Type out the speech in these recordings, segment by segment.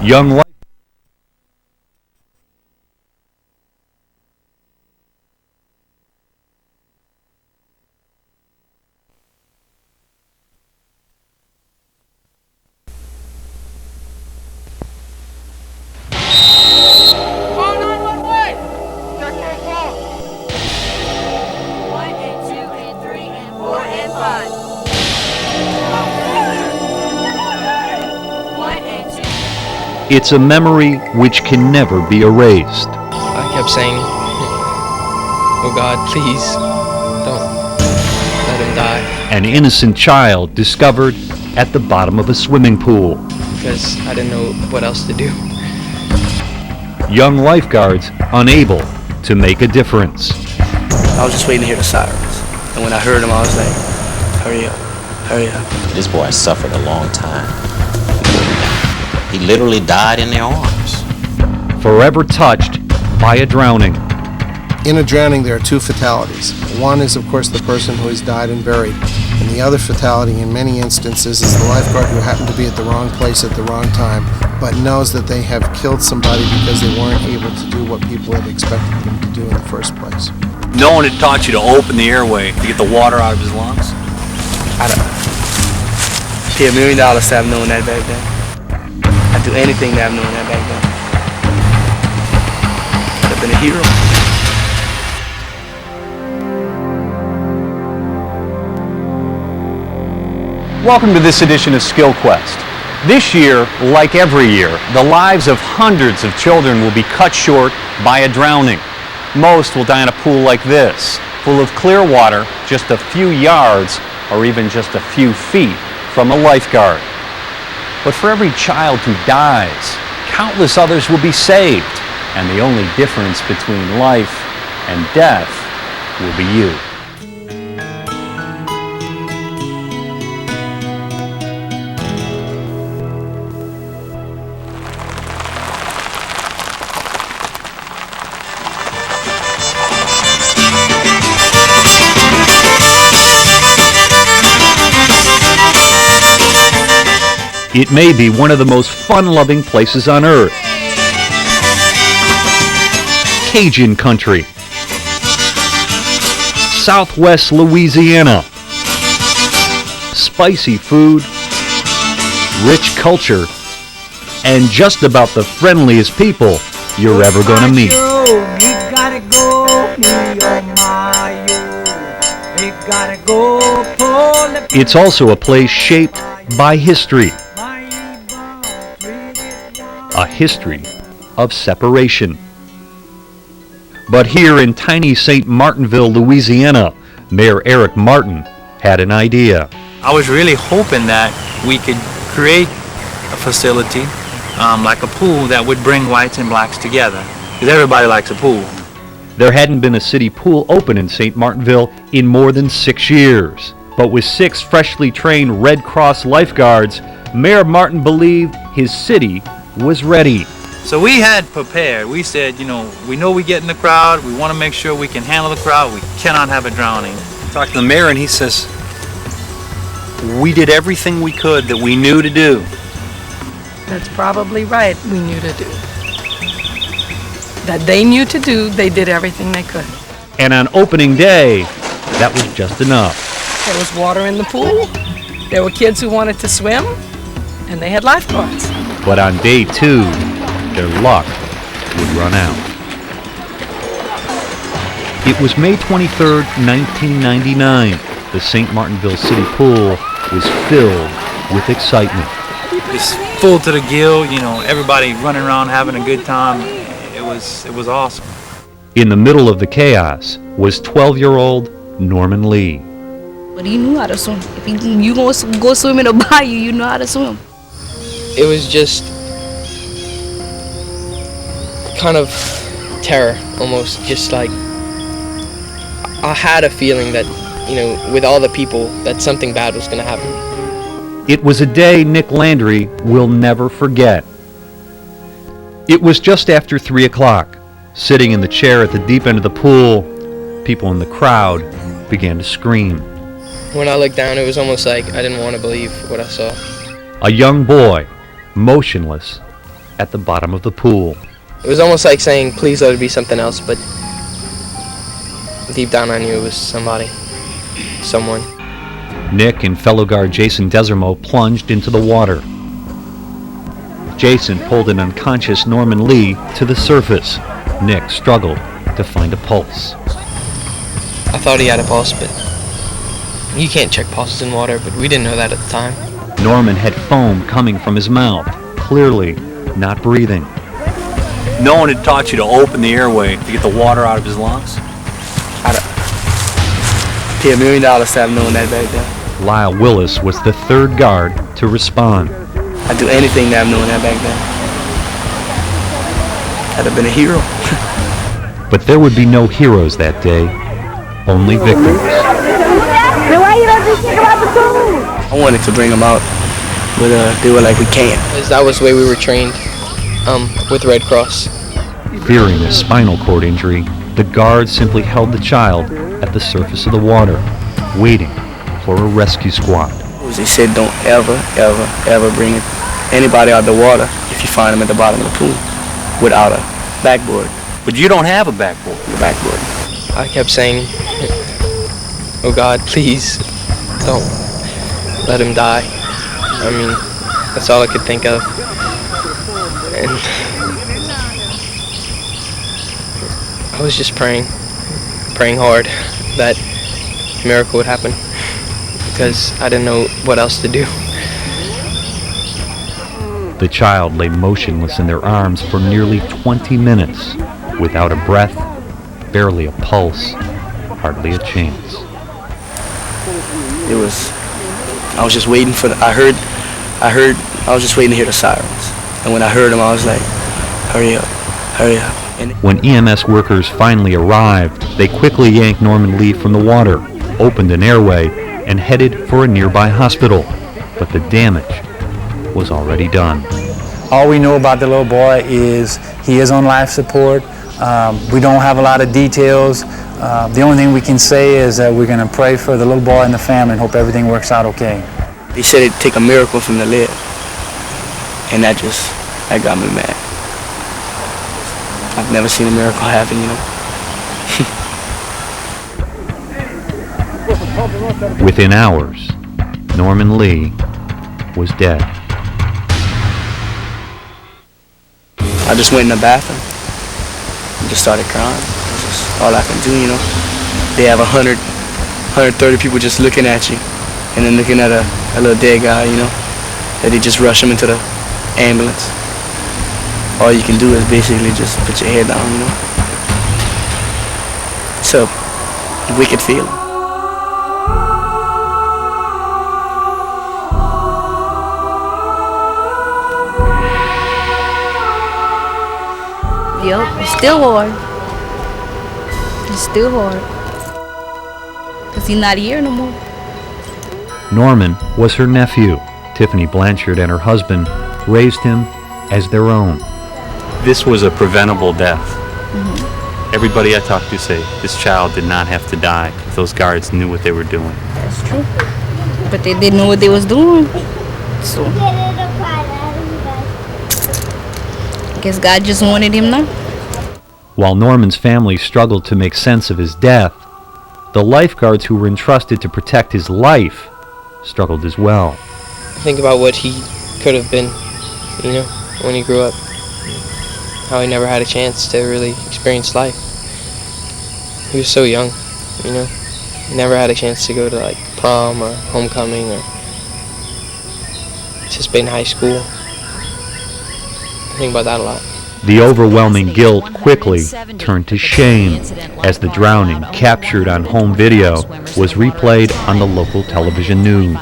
Young life. It's a memory which can never be erased. I kept saying, oh God, please, don't let him die. An innocent child discovered at the bottom of a swimming pool. Because I didn't know what else to do. Young lifeguards unable to make a difference. I was just waiting to hear the sirens. And when I heard them, I was like, hurry up, hurry up. This boy suffered a long time. He literally died in their arms. Forever touched by a drowning. In a drowning, there are two fatalities. One is, of course, the person who has died and buried. And the other fatality, in many instances, is the lifeguard who happened to be at the wrong place at the wrong time, but knows that they have killed somebody because they weren't able to do what people had expected them to do in the first place. No one had taught you to open the airway to get the water out of his lungs? I don't know. Pay $1 million to have known that back then. I'd do anything to have known that back then. I'd have been a hero. Welcome to this edition of Skill Quest. This year, like every year, the lives of hundreds of children will be cut short by a drowning. Most will die in a pool like this, full of clear water just a few yards or even just a few feet from a lifeguard. But for every child who dies, countless others will be saved, and the only difference between life and death will be you. It may be one of the most fun-loving places on earth. Cajun country. Southwest Louisiana. Spicy food, rich culture, and just about the friendliest people you're ever going to meet. It's also a place shaped by history. A history of separation. But here in tiny St. Martinville, Louisiana, Mayor Eric Martin had an idea. I was really hoping that we could create a facility like a pool that would bring whites and blacks together, because everybody likes a pool. There hadn't been a city pool open in St. Martinville in more than 6 years. But with 6 freshly trained Red Cross lifeguards, Mayor Martin believed his city was ready. So we had prepared. We said, we know we get in the crowd. We want to make sure we can handle the crowd. We cannot have a drowning. Talked to the mayor and he says, we did everything we could that we knew to do. That's probably right, we knew to do. That they knew to do, they did everything they could. And on opening day, that was just enough. There was water in the pool, there were kids who wanted to swim, and they had lifeguards. But on day 2, their luck would run out. It was May 23rd, 1999. The St. Martinville City Pool was filled with excitement. It's full to the gill, everybody running around having a good time. It was awesome. In the middle of the chaos was 12-year-old Norman Lee. But he knew how to swim. If you gonna go swim in a bayou, you know how to swim. It was just kind of terror, almost. Just like, I had a feeling that, with all the people, that something bad was going to happen. It was a day Nick Landry will never forget. It was just after 3 o'clock. Sitting in the chair at the deep end of the pool, people in the crowd began to scream. When I looked down, it was almost like I didn't want to believe what I saw. A young boy, motionless at the bottom of the pool. It was almost like saying, please let it be something else, but deep down I knew it was someone. Nick and fellow guard Jason Desermo plunged into the water. Jason pulled an unconscious Norman Lee to the surface. Nick struggled to find a pulse. I thought he had a pulse, but you can't check pulses in water, but we didn't know that at the time. Norman had foam coming from his mouth, clearly not breathing. No one had taught you to open the airway to get the water out of his lungs? I'd pay $1 million to have known that back then. Lyle Willis was the third guard to respond. I'd do anything to have known that back then. I'd have been a hero. But there would be no heroes that day, only victims. I wanted to bring them out, but they were like, we can't. Because that was the way we were trained with Red Cross. Fearing a spinal cord injury, the guards simply held the child at the surface of the water, waiting for a rescue squad. They said don't ever, ever, ever bring anybody out of the water if you find them at the bottom of the pool without a backboard. But you don't have a backboard. The backboard. I kept saying, oh God, please, don't let him die. I mean, that's all I could think of. And I was just praying hard that a miracle would happen, because I didn't know what else to do. The child lay motionless in their arms for nearly 20 minutes, without a breath, barely a pulse, hardly a chance. I was just waiting for I was just waiting to hear the sirens. And when I heard them, I was like, hurry up, hurry up. And When EMS workers finally arrived, they quickly yanked Norman Lee from the water, opened an airway, and headed for a nearby hospital. But the damage was already done. All we know about the little boy is he is on life support. We don't have a lot of details. The only thing we can say is that we're going to pray for the little boy and the family and hope everything works out okay. they said it'd take a miracle from the live. And that got me mad. I've never seen a miracle happen, you know. Within hours, Norman Lee was dead. I just went in the bathroom and just started crying. That's just all I can do, you know. They have 130 people just looking at you and then looking at a little dead guy, you know, that they just rush him into the ambulance. All you can do is basically just put your head down, you know. It's a wicked feeling. Yep, it's still hard. It's still hard. Because he's not here no more. Norman was her nephew. Tiffany Blanchard and her husband raised him as their own. This was a preventable death. Mm-hmm. Everybody I talked to say this child did not have to die if those guards knew what they were doing. That's true. But they didn't know what they was doing. So I guess God just wanted him now. While Norman's family struggled to make sense of his death, the lifeguards who were entrusted to protect his life struggled as well. Think about what he could have been, you know, when he grew up. How he never had a chance to really experience life. He was so young, you know. He never had a chance to go to like prom or homecoming or participate in high school. I think about that a lot. The overwhelming guilt quickly turned to shame as the drowning, captured on home video, was replayed on the local television news.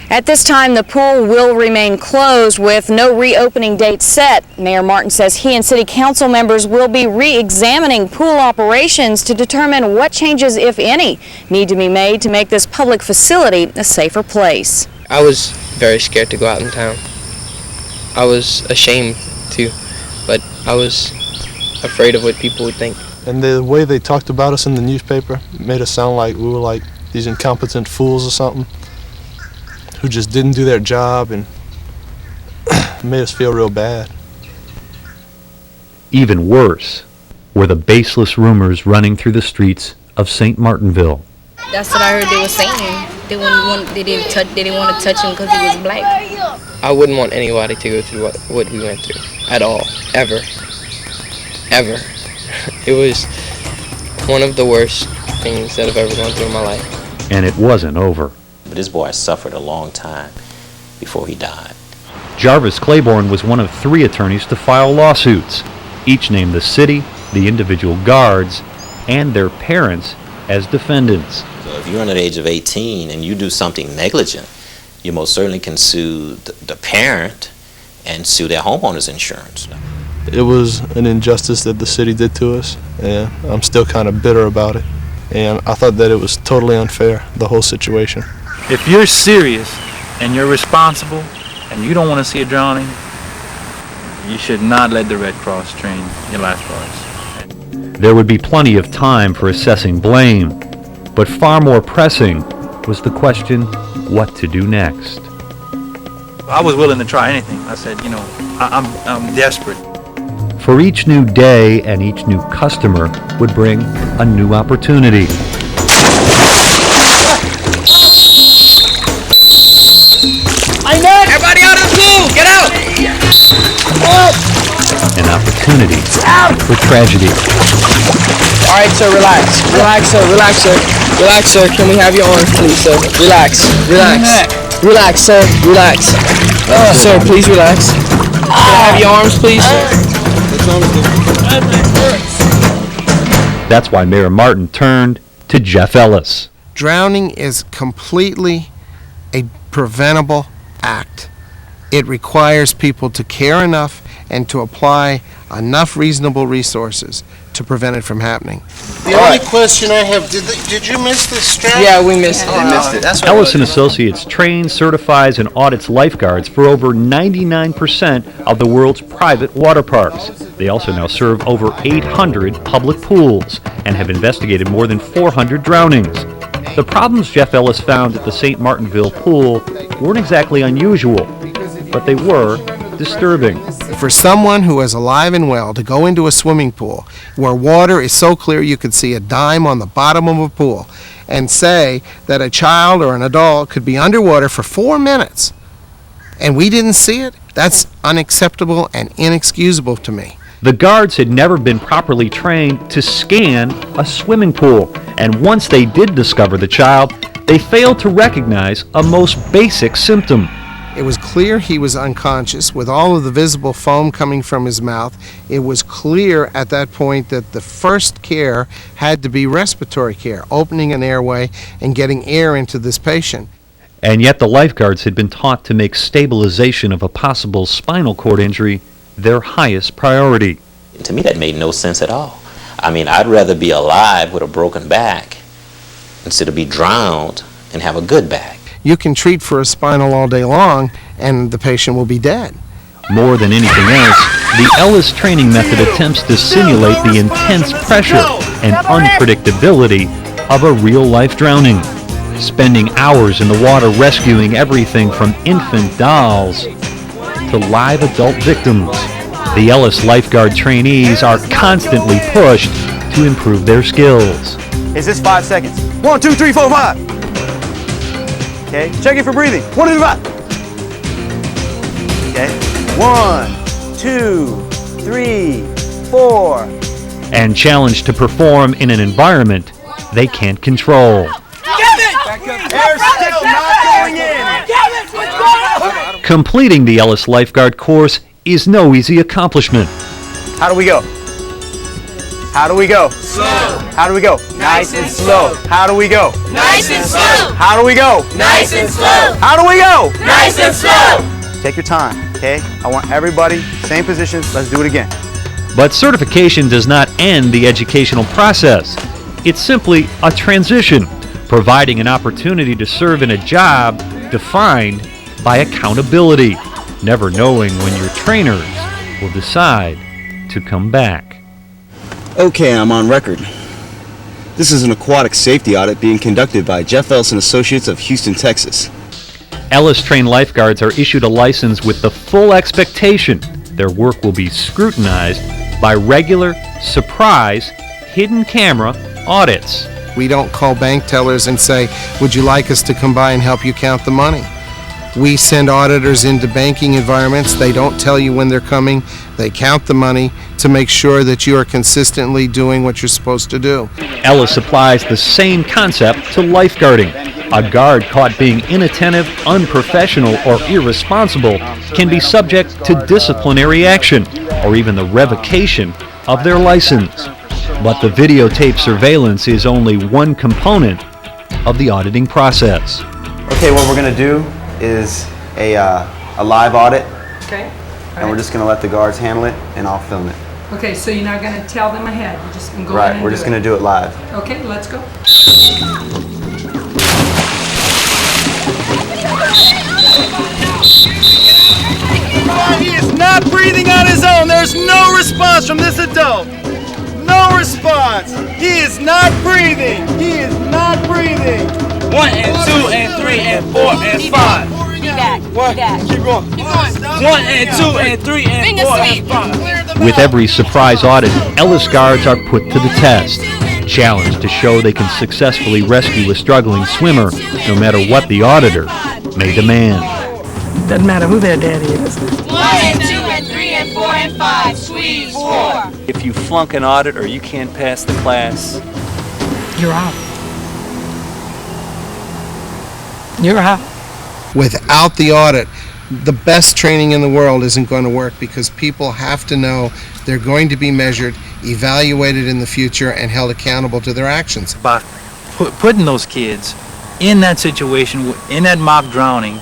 At this time, the pool will remain closed with no reopening date set. Mayor Martin says he and city council members will be re-examining pool operations to determine what changes, if any, need to be made to make this public facility a safer place. I was very scared to go out in town. I was ashamed to, but I was afraid of what people would think. And the way they talked about us in the newspaper made us sound like we were like these incompetent fools or something who just didn't do their job, and made us feel real bad. Even worse were the baseless rumors running through the streets of St. Martinville. That's what I heard they were saying. They didn't want to touch him because he was black. I wouldn't want anybody to go through what we went through at all, ever. It was one of the worst things that I've ever gone through in my life. And it wasn't over. But this boy suffered a long time before he died. Jarvis Claiborne was one of 3 attorneys to file lawsuits. Each named the city, the individual guards, and their parents as defendants. So if you're under the age of 18 and you do something negligent, you most certainly can sue the parent and sue their homeowner's insurance. It was an injustice that the city did to us, and I'm still kind of bitter about it. And I thought that it was totally unfair, the whole situation. If you're serious and you're responsible and you don't want to see a drowning, you should not let the Red Cross train your lifeguards. There would be plenty of time for assessing blame, but far more pressing was the question, what to do next. I was willing to try anything. I said, you know, I'm desperate. For each new day and each new customer would bring a new opportunity. My neck! Everybody out of the pool! Get out! An opportunity for tragedy. All right, sir, relax. Relax, sir. Relax, sir. Relax, sir. Can we have your arms, please, sir? Relax. Relax. Relax, sir. Relax. Sir, please relax. Can I have your arms, please, sir? That's why Mayor Martin turned to Jeff Ellis. Drowning is completely a preventable act. It requires people to care enough and to apply enough reasonable resources to prevent it from happening. The only question I have, did you miss this strap? Yeah, we missed it. They missed it. That's Ellis Associates trains, certifies, and audits lifeguards for over 99% of the world's private water parks. They also now serve over 800 public pools and have investigated more than 400 drownings. The problems Jeff Ellis found at the St. Martinville pool weren't exactly unusual, but they were disturbing. For someone who is alive and well to go into a swimming pool where water is so clear you could see a dime on the bottom of a pool and say that a child or an adult could be underwater for 4 minutes and we didn't see it, that's unacceptable and inexcusable to me. The guards had never been properly trained to scan a swimming pool, and once they did discover the child, they failed to recognize a most basic symptom. It was clear he was unconscious with all of the visible foam coming from his mouth. It was clear at that point that the first care had to be respiratory care, opening an airway and getting air into this patient. And yet the lifeguards had been taught to make stabilization of a possible spinal cord injury their highest priority. To me, that made no sense at all. I mean, I'd rather be alive with a broken back instead of be drowned and have a good back. You can treat for a spinal all day long and the patient will be dead. More than anything else, the Ellis training method attempts to simulate the intense pressure and unpredictability of a real-life drowning, spending hours in the water rescuing everything from infant dolls to live adult victims. The Ellis lifeguard trainees are constantly pushed to improve their skills. Is this 5 seconds? 1, 2, 3, 4, 5. Okay, check it for breathing. 1, 2, 3, 5. Okay, 1, 2, 3, 4. And challenged to perform in an environment they can't control. Air still not going in. Completing the Ellis lifeguard course is no easy accomplishment. How do we go? How do we go? Slow. How do we go? Nice and slow. How do we go? Nice and slow. How do we go? Nice and slow. How do we go? Nice and slow. Take your time, okay? I want everybody, same positions, let's do it again. But certification does not end the educational process. It's simply a transition, providing an opportunity to serve in a job defined by accountability, never knowing when your trainers will decide to come back. Okay, I'm on record. This is an aquatic safety audit being conducted by Jeff Ellis Associates of Houston, Texas. Ellis-trained lifeguards are issued a license with the full expectation their work will be scrutinized by regular, surprise, hidden camera audits. We don't call bank tellers and say, would you like us to come by and help you count the money? We send auditors into banking environments. They don't tell you when they're coming. They count the money to make sure that you are consistently doing what you're supposed to do. Ellis applies the same concept to lifeguarding. A guard caught being inattentive, unprofessional, or irresponsible can be subject to disciplinary action or even the revocation of their license. But the videotape surveillance is only one component of the auditing process. Okay, what we're going to do is a live audit, Okay. and we're just going to let the guards handle it, and I'll film it. Okay, so you're not going to tell them ahead. You're just going to go Right, we're just going to do it live. Okay, let's go. He is not breathing on his own. There's no response from this adult. No response. He is not breathing. He is not breathing. 1 and 2 and 3 and 4 and 5. What? Keep going. 1 and 2 and 3 and 4 and 5. With every surprise audit, Ellis guards are put to the test, challenged to show they can successfully rescue a struggling swimmer, no matter what the auditor may demand. Doesn't matter who their daddy is. 1 and 2 and 3 and 4 and 5. Swedes 4. If you flunk an audit or you can't pass the class, You're out. You're out. Without the audit, the best training in the world isn't going to work because people have to know they're going to be measured, evaluated in the future, and held accountable to their actions. by putting those kids in that situation, in that mock drowning,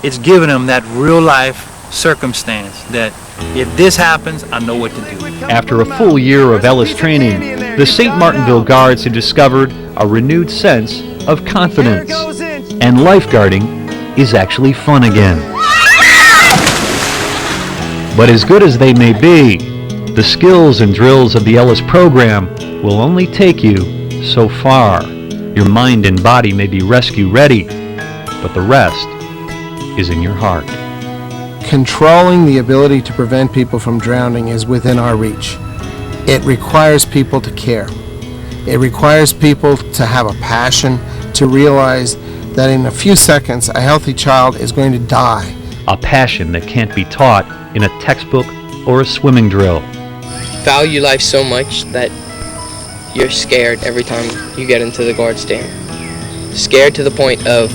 it's giving them that real life circumstance that if this happens, I know what to do. After a full year of Ellis training, the St. Martinville Guards have discovered a renewed sense of confidence, and lifeguarding is actually fun again. But as good as they may be, the skills and drills of the Ellis program will only take you so far. Your mind and body may be rescue ready, but the rest is in your heart. Controlling the ability to prevent people from drowning is within our reach. It requires people to care. It requires people to have a passion, to realize that in a few seconds a healthy child is going to die. A passion that can't be taught in a textbook or a swimming drill. Value life so much that you're scared every time you get into the guard stand. Scared to the point of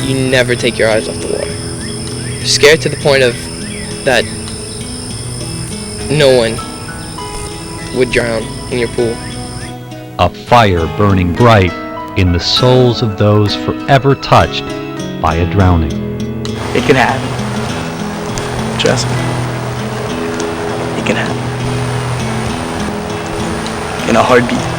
you never take your eyes off the water. Scared to the point of that no one would drown in your pool. A fire burning bright in the souls of those forever touched by a drowning. It can happen. Trust me. It can happen. In a heartbeat.